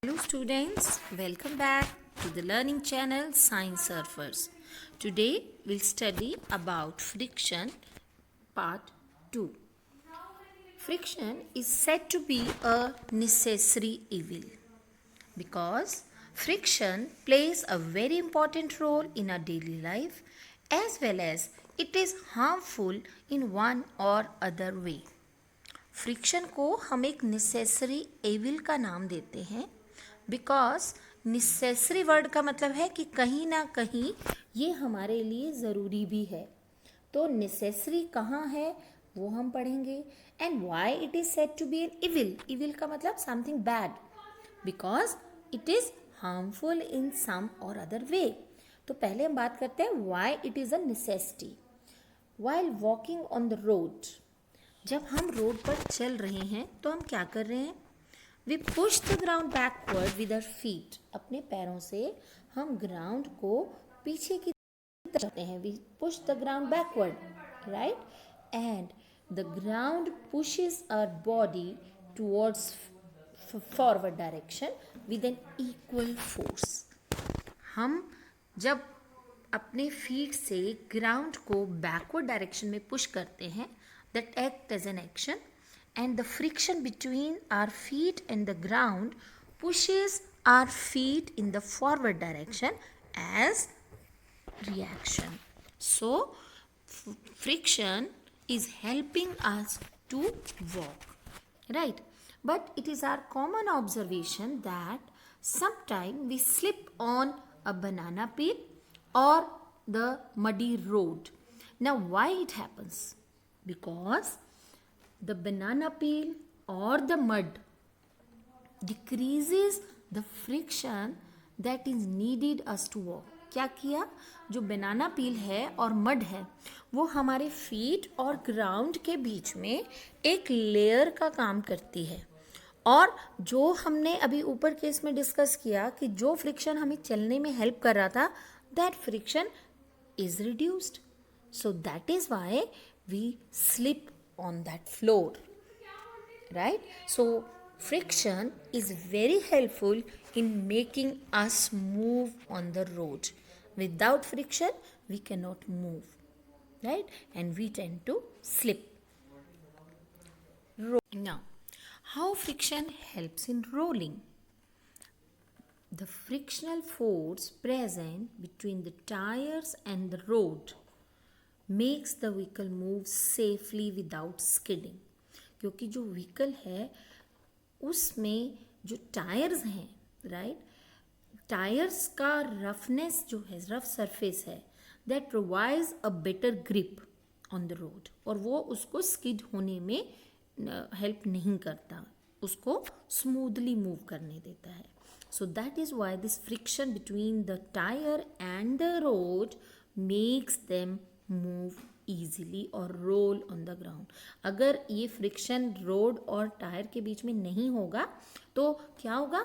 Hello students, welcome back to the learning channel Science Surfers. Today we'll study about friction part 2. Friction is said to be a necessary evil because friction plays a very important role in our daily life as well as it is harmful in one or other way. Friction को हम एक necessary evil का नाम देते हैं because necessary word का मतलब है कि कहीं ना कहीं ये हमारे लिए ज़रूरी भी है. तो नेसेसरी कहाँ है वो हम पढ़ेंगे. And why it is said to be an evil. Evil का मतलब something bad because it is harmful in some or other way. तो पहले हम बात करते हैं why it is a necessity. While walking on the road, जब हम रोड पर चल रहे हैं तो हम क्या कर रहे हैं. We push the ground backward with our feet. अपने पैरों से हम ग्राउंड को पीछे की तरफ जाते हैं. We push the ground backward, right, and the ground pushes our body towards forward direction with an equal force. हम जब अपने फीट से ग्राउंड को बैकवर्ड डायरेक्शन में पुश करते हैं, that act as an action, and the friction between our feet and the ground pushes our feet in the forward direction as reaction. So friction is helping us to walk, right? But it is our common observation that sometimes we slip on a banana peel or the muddy road. Now why it happens? Because the banana peel or the mud decreases the friction that is needed us to walk. क्या किया, जो बनाना पील है और mud है वो हमारे feet और ground के बीच में एक लेयर का काम करती है. और जो हमने अभी ऊपर केस में डिस्कस किया कि जो फ्रिक्शन हमें चलने में हेल्प कर रहा था, that friction is reduced. So that is why we slip on that floor, right? So friction is very helpful in making us move on the road. Without friction we cannot move, right? And we tend to slip. Now how friction helps in rolling. The frictional force present between the tires and the road makes the vehicle move safely without skidding. क्योंकि जो vehicle है उसमें जो tyres हैं, right, tyres का roughness जो है, rough surface है, that provides a better grip on the road. और वो उसको स्किड होने में हेल्प नहीं करता, उसको स्मूथली मूव करने देता है. So that is why this friction between the tyre and the road makes them move easily और रोल ऑन द ग्राउंड. अगर ये फ्रिक्शन रोड और टायर के बीच में नहीं होगा तो क्या होगा,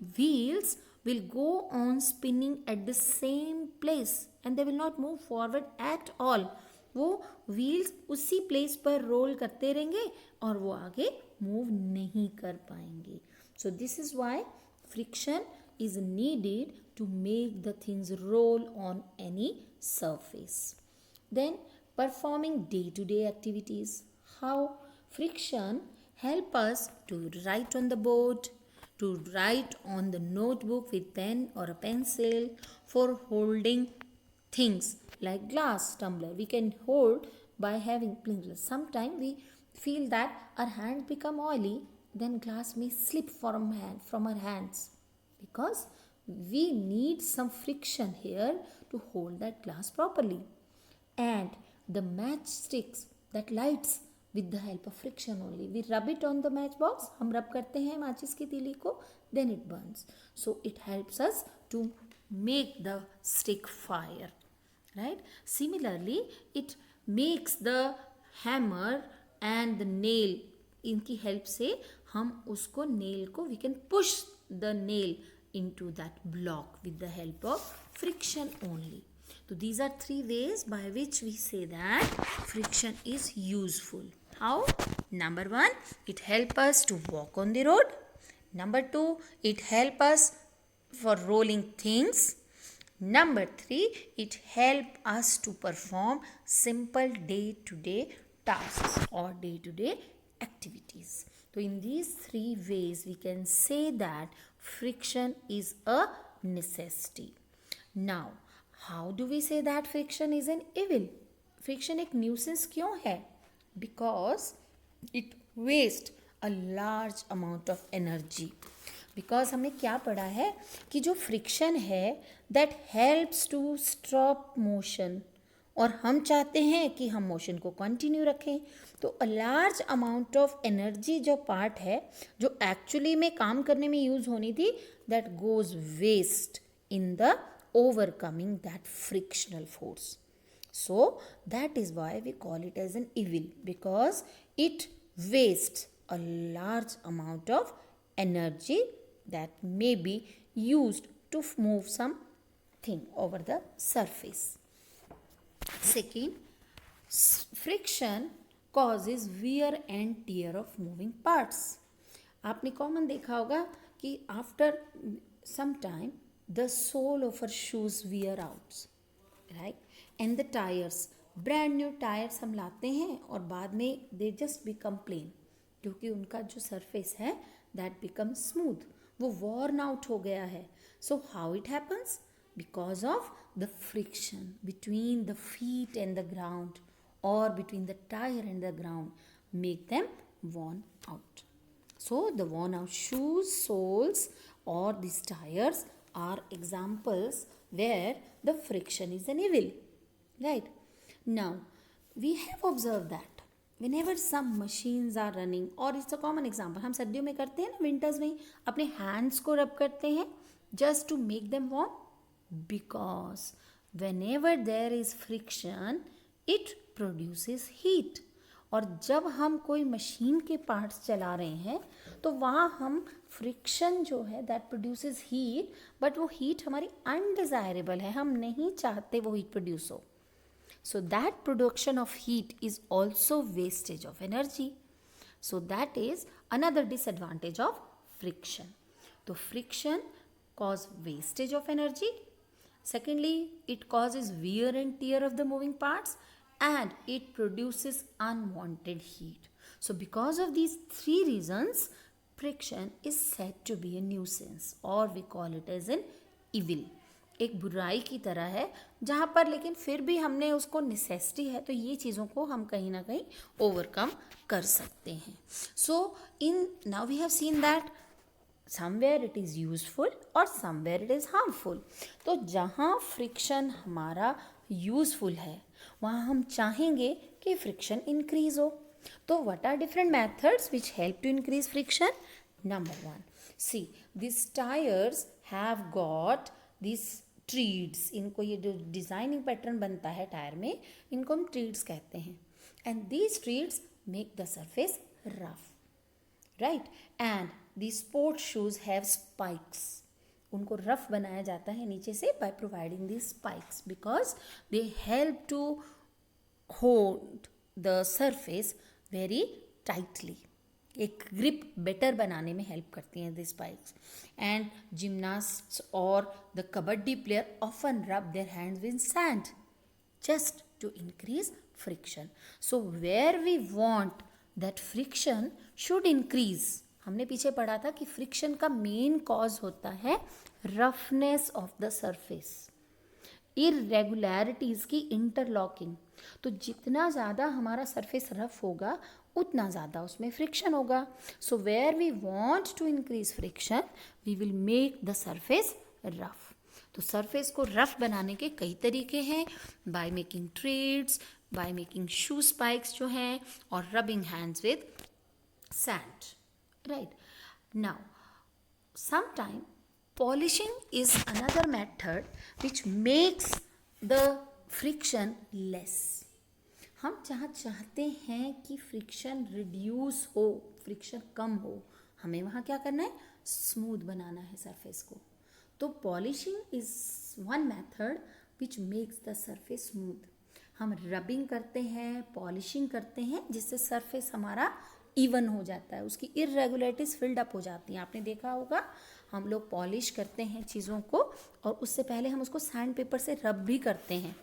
wheels will go on spinning at the same place and they will not move forward at all. वो व्हील्स उसी प्लेस पर रोल करते रहेंगे और वो आगे मूव नहीं कर पाएंगे. So this is why friction is needed to make the things roll on any surface. Then performing day-to-day activities. How friction help us to write on the board, to write on the notebook with pen or a pencil, for holding things like glass tumbler. We can hold by having fingers. Sometimes we feel that our hands become oily, then glass may slip from our hands. Because we need some friction here to hold that glass properly. And the matchsticks that lights with the help of friction only. We rub it on the matchbox. हम रब करते हैं माचिस की तीली को, then it burns. So it helps us to make the stick fire, right? Similarly, it makes the hammer and the nail. इनकी help से हम उसको nail को we can push the nail into that block with the help of friction only. So these are three ways by which we say that friction is useful. How? Number one, it helps us to walk on the road. Number 2, it help us for rolling things. Number 3, it help us to perform simple day-to-day tasks or day-to-day activities. So in these 3 ways we can say that friction is a necessity. Now, how do we say that friction is an evil? Friction एक nuisance क्यों है? Because it waste a large amount of energy. Because हमने क्या पढ़ा है कि जो friction है that helps to stop motion, और हम चाहते हैं कि हम मोशन को कंटिन्यू रखें. तो a large amount of energy जो पार्ट है जो एक्चुअली में काम करने में यूज होनी थी that goes waste in the overcoming that frictional force. So that is why we call it as an evil, because it wastes a large amount of energy that may be used to move something over the surface. Second, friction causes wear and tear of moving parts. आपने common देखा होगा कि after some time the sole of our shoes wear out, right, and the tyres, brand new tyres हम लाते हैं और बाद में दे जस्ट बिकम प्लेन, क्योंकि उनका जो सरफेस है दैट बिकम स्मूथ, वो वॉर्न आउट हो गया है. So how it happens? Because of the friction between the feet and the ground or between the tire and the ground make them worn out. So the worn out shoes, soles or these tires are examples where the friction is an evil, right? Now we have observed that whenever some machines are running, or it's a common example, हम सर्दियों में करते हैं ना, winters में अपने hands को रब करते हैं just to make them warm, because whenever there is friction it produces heat. और जब हम कोई मशीन के पार्ट्स चला रहे हैं तो वहाँ हम फ्रिक्शन जो है दैट प्रोड्यूसेस हीट, बट वो हीट हमारी अनडिज़ायरेबल है, हम नहीं चाहते वो हीट प्रोड्यूस हो. So that production of heat is also wastage of energy. So that is another disadvantage of friction. तो friction cause wastage of energy. Secondly, it causes wear and tear of the moving parts, and it produces unwanted heat. So because of these 3 reasons, friction is said to be a nuisance, or we call it as an evil. एक बुराई की तरह है जहाँ पर लेकिन फिर भी हमने उसको नेसेसिटी है, तो ये चीज़ों को हम कहीं ना कहीं ओवरकम कर सकते हैं. So in now we have seen that somewhere it is useful और somewhere it is harmful. तो जहाँ फ्रिक्शन हमारा यूज़फुल है वहाँ हम चाहेंगे कि फ्रिक्शन इंक्रीज हो. तो what are different methods which help to increase friction? Number 1, see this tyres have got this treads. इनको ये जो डिज़ाइनिंग पैटर्न बनता है टायर में, इनको हम ट्रीड्स कहते हैं. And these treads make the surface rough, right. And the sport shoes have spikes. उनको रफ बनाया जाता है नीचे से by providing the spikes, because they help to hold the surface very tightly. एक ग्रिप बेटर बनाने में हेल्प करती हैं दी स्पाइक्स. एंड जिम्नास्ट्स और द कबड्डी प्लेयर ऑफन रब their hands with sand just to increase friction. So where we want that friction should increase, हमने पीछे पढ़ा था कि फ्रिक्शन का मेन कॉज होता है roughness of the surface, irregularities की इंटरलॉकिंग. तो जितना ज़्यादा हमारा सरफेस रफ होगा उतना ज़्यादा उसमें फ्रिक्शन होगा. So where we want to increase friction we will make the surface rough. तो सरफेस को रफ बनाने के कई तरीके हैं, by making treads, by making shoe spikes जो हैं, और rubbing hands with sand, right. Now sometime polishing is another method which makes the friction less. हम जहाँ चाहते हैं कि फ्रिक्शन रिड्यूस हो, फ्रिक्शन कम हो, हमें वहाँ क्या करना है, स्मूथ बनाना है सरफेस को. तो polishing is one method which makes the surface smooth. हम रबिंग करते हैं, पॉलिशिंग करते हैं, जिससे सरफेस हमारा इवन हो जाता है, उसकी इरेगुलरिटीज फिल्ड अप हो जाती हैं। आपने देखा होगा हम लोग पॉलिश करते हैं चीज़ों को और उससे पहले हम उसको सैंड पेपर से रब भी करते हैं।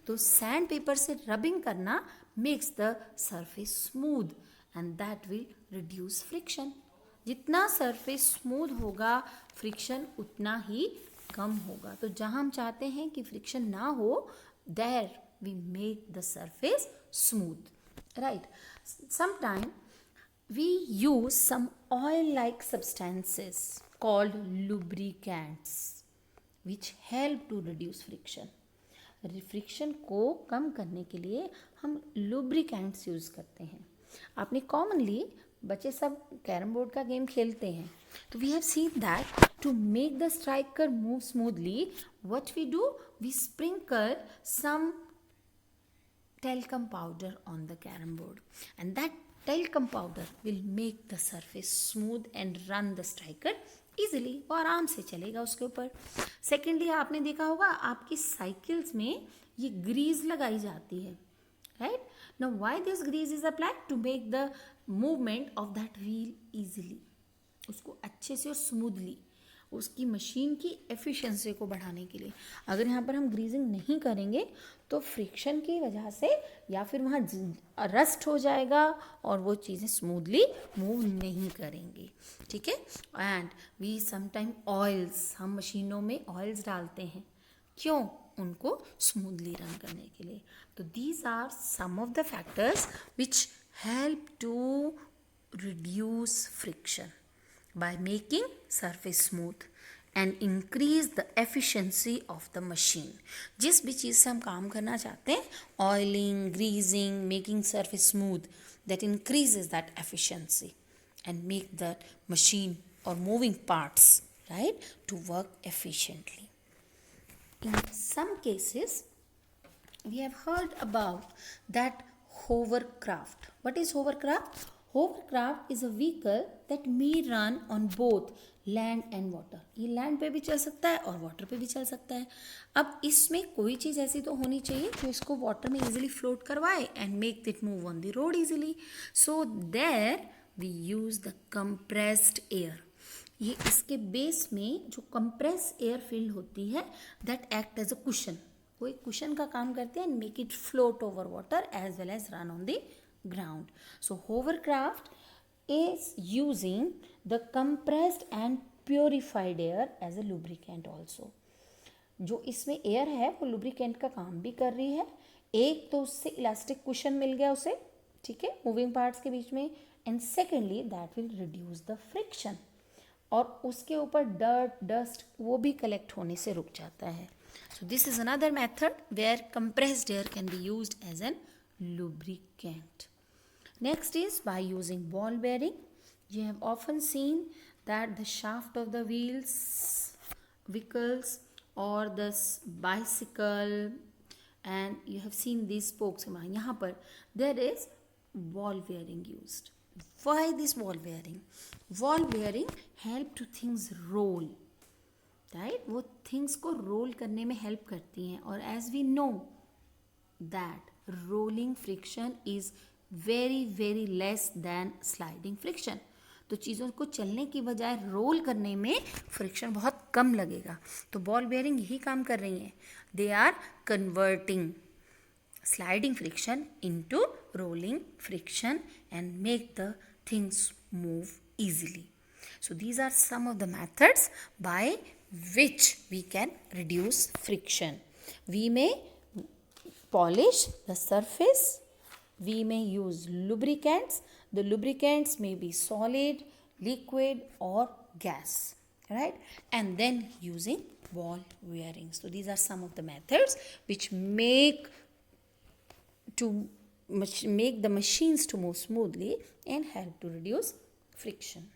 तो सैंड पेपर से रबिंग करना makes the surface smooth and that will reduce friction. जितना सरफेस स्मूथ होगा फ्रिक्शन उतना ही कम होगा। तो जहाँ हम चाहते हैं कि फ्रिक्शन ना हो, there we make the surface smooth, right. Sometime we use some oil like substances called lubricants which help to reduce friction. Friction को कम करने के लिए हम लुब्रिकेंट्स यूज़ करते हैं। आपने कॉमनली बच्चे सब कैरम बोर्ड का गेम खेलते हैं, तो we have seen that to make the striker move smoothly what we do, we sprinkle some talcum powder on the carom board and that talcum powder will make the surface smooth and run the striker easily, वो आराम से चलेगा उसके ऊपर। Secondly आपने देखा होगा आपकी साइकिल्स में ये ग्रीस लगाई जाती है, राइट। Now why this grease is applied, to make the movement of that wheel easily, उसको अच्छे से और स्मूथली, उसकी मशीन की एफिशिएंसी को बढ़ाने के लिए। अगर यहाँ पर हम ग्रीजिंग नहीं करेंगे तो फ्रिक्शन की वजह से या फिर वहाँ रस्ट हो जाएगा और वो चीज़ें स्मूथली मूव नहीं करेंगी, ठीक है। एंड वी समटाइम ऑयल्स, हम मशीनों में ऑयल्स डालते हैं, क्यों, उनको स्मूथली रन करने के लिए। तो these are some of the factors which help to reduce friction by making surface smooth and increase the efficiency of the machine. जिस भी चीज़ से हम काम करना चाहते हैं, oiling, greasing, making surface smooth, that increases that efficiency and make that machine or moving parts, right, to work efficiently. In some cases, we have heard about that hovercraft. What is hovercraft? Hovercraft is a vehicle that may run on both land and water. ये land पे भी चल सकता है और water पे भी चल सकता है। अब इसमें कोई चीज़ ऐसी तो होनी चाहिए जो इसको वाटर में इजीली फ्लोट करवाए and make it move on the road easily. So there we use the compressed air. ये इसके बेस में जो कंप्रेस एयर फिल्ड होती है that act as a cushion, वो एक कुशन का काम करते हैं and make it float over water as well as run on the ground. So hovercraft is using the compressed and purified air as a lubricant also. जो इसमें air है वो लुब्रिकेंट का काम भी कर रही है। एक तो उससे इलास्टिक कुशन मिल गया उसे, ठीक है, मूविंग पार्ट्स के बीच में, and secondly that will reduce the friction, और उसके ऊपर डर्ट डस्ट वो भी कलेक्ट होने से रुक जाता है। So this is another method where compressed air can be used as an lubricant. Next is by using ball bearing. You have often seen that the shaft of the vehicles or the bicycle, and you have seen these spokes. यहाँ पर there is ball bearing used. Why this ball bearing? Ball bearing help to things roll, right? वो things को roll करने में help करती हैं, और as we know that rolling friction is very less than sliding friction. तो चीज़ों को चलने की बजाय रोल करने में फ्रिक्शन बहुत कम लगेगा। तो बॉल बेयरिंग यही काम कर रही हैं, they are converting sliding friction into rolling friction and make the things move easily. So these are some of the methods by which we can reduce friction. We may polish the surface, we may use lubricants. The lubricants may be solid, liquid or gas, right? And then using ball bearing. So these are some of the methods which make the machines to move smoothly and help to reduce friction.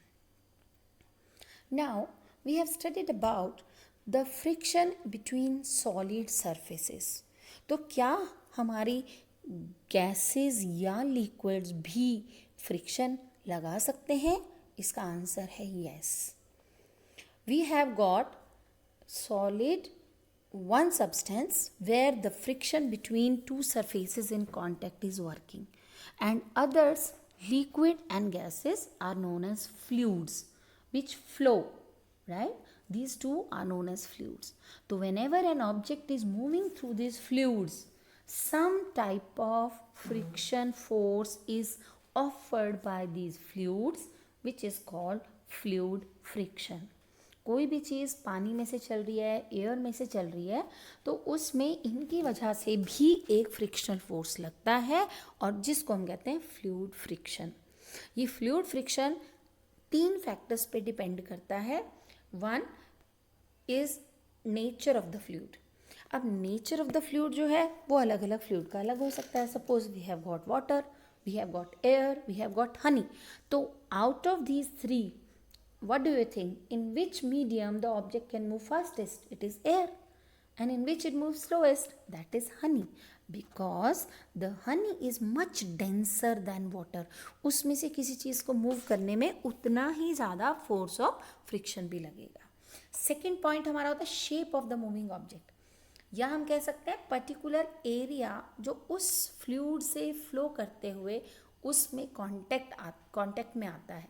Now we have studied about the friction between solid surfaces. तो क्या हमारी gases या liquids भी friction लगा सकते हैं? इसका answer है yes. We have got solid one substance where the friction between two surfaces in contact is working, and others liquid and gases are known as fluids which flow, right? These two are known as fluids. So whenever an object is moving through these fluids, some type of friction force is offered by these fluids which is called fluid friction. कोई भी चीज़ पानी में से चल रही है, air में से चल रही है, तो उसमें इनकी वजह से भी एक फ्रिक्शनल फोर्स लगता है और जिसको हम कहते हैं फ्लूइड फ्रिक्शन. ये फ्लूइड फ्रिक्शन 3 फैक्टर्स पे डिपेंड करता है. One is nature of the fluid. अब नेचर ऑफ द फ्लूइड जो है वो अलग अलग फ्लूइड का अलग हो सकता है. Suppose we have got water, we have got air, we have got honey. तो out of these 3, what do you think? In which medium the object can move fastest? It is air. And in which it moves slowest? That is honey. Because the honey is much denser than water. उसमें से किसी चीज़ को move करने में उतना ही ज़्यादा force of friction भी लगेगा. सेकेंड पॉइंट हमारा होता है shape of the moving object. या हम कह सकते हैं पर्टिकुलर एरिया जो उस फ्लूइड से फ्लो करते हुए उसमें कॉन्टेक्ट में आता है.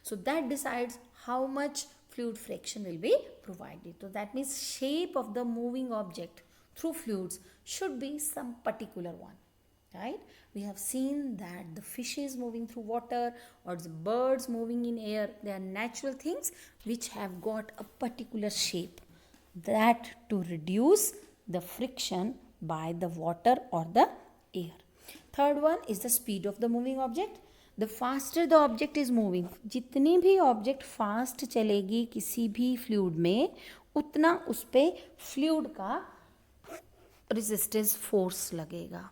So that decides how much fluid friction will be provided. So that means shape of the moving object through fluids should be some particular one, right? We have seen that the fishes moving through water or the birds moving in air, they are natural things which have got a particular shape, that to reduce the friction by the water or the air. Third one is the speed of the moving object. The faster the object is moving, जितनी भी object fast चलेगी किसी भी fluid में उतना उस पर fluid का रेजिस्टिव फोर्स लगेगा.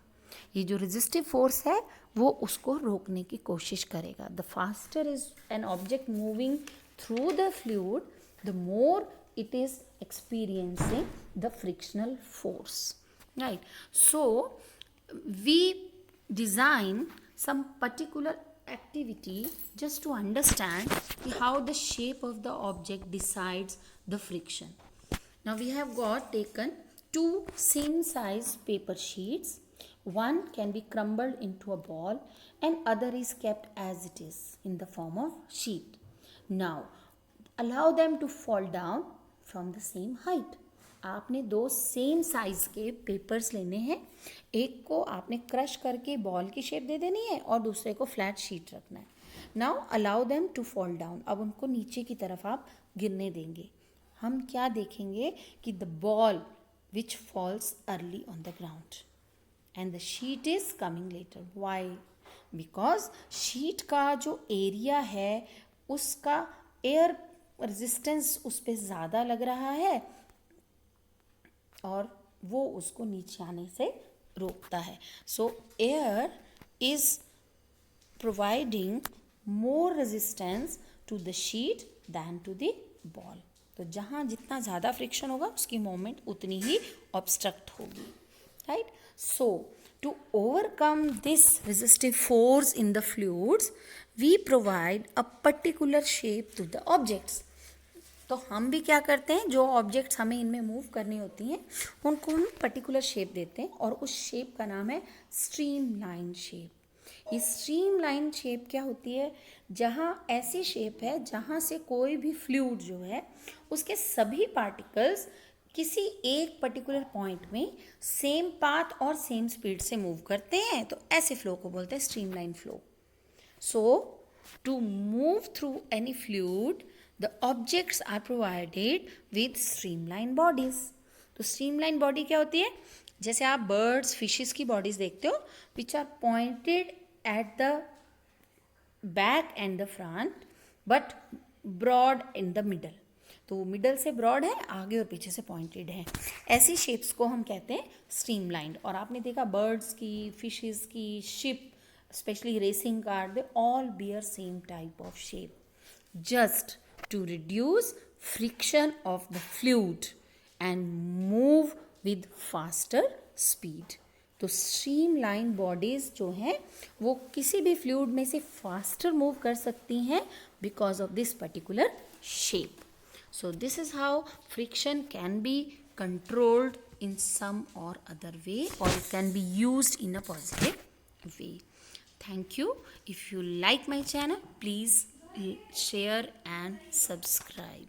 ये जो रेजिस्टिव फोर्स है वो उसको रोकने की कोशिश करेगा. The faster is an object moving through the fluid, the more it is experiencing the frictional force, right? So we design some particular activity just to understand how the shape of the object decides the friction. Now we have got taken 2 same size paper sheets. One can be crumbled into a ball and other is kept as it is in the form of sheet. Now allow them to fall down from the same height. आपने 2 same size के papers लेने हैं. एक को आपने crush करके ball की shape दे देनी है और दूसरे को फ्लैट शीट रखना है. Now allow them to fall down. अब उनको नीचे की तरफ आप गिरने देंगे. हम क्या देखेंगे कि the ball which falls early on the ground and the sheet is coming later. Why? Because sheet का जो एरिया है उसका एयर रेजिस्टेंस उस पर ज़्यादा लग रहा है और वो उसको नीचे आने से रोकता है. So air is providing more resistance to the sheet than to the ball. तो जहाँ जितना ज़्यादा फ्रिक्शन होगा उसकी मूवमेंट उतनी ही ऑब्स्ट्रक्ट होगी, right? So to overcome this resistive force in the fluids we provide a particular shape to the objects. तो हम भी क्या करते हैं, जो ऑब्जेक्ट्स हमें इनमें मूव करनी होती हैं उनको हम पर्टिकुलर शेप देते हैं और उस शेप का नाम है स्ट्रीमलाइन शेप. ये स्ट्रीमलाइन शेप क्या होती है? जहाँ ऐसी शेप है जहाँ से कोई भी फ्लूइड जो है उसके सभी पार्टिकल्स किसी एक पर्टिकुलर पॉइंट में सेम पाथ और सेम स्पीड से मूव करते हैं. तो ऐसे फ्लो को बोलते हैं streamline flow. So to move through any fluid the objects are provided with streamlined bodies. तो streamlined body क्या होती है? जैसे आप birds, fishes की bodies देखते हो which are pointed at the back and the front but broad in the middle. तो middle से broad है, आगे और पीछे से pointed है. ऐसी shapes को हम कहते हैं streamlined. और आपने देखा birds की, fishes की, ship, especially racing car, they all bear same type of shape. Just to reduce friction of the fluid and move with faster speed. तो स्ट्रीमलाइन बॉडीज जो हैं वो किसी भी फ्लूइड में से फास्टर मूव कर सकती हैं because of this particular shape. So this is how friction can be controlled in some or other way, or it can be used in a positive way. Thank you. If you like my channel, please share and subscribe.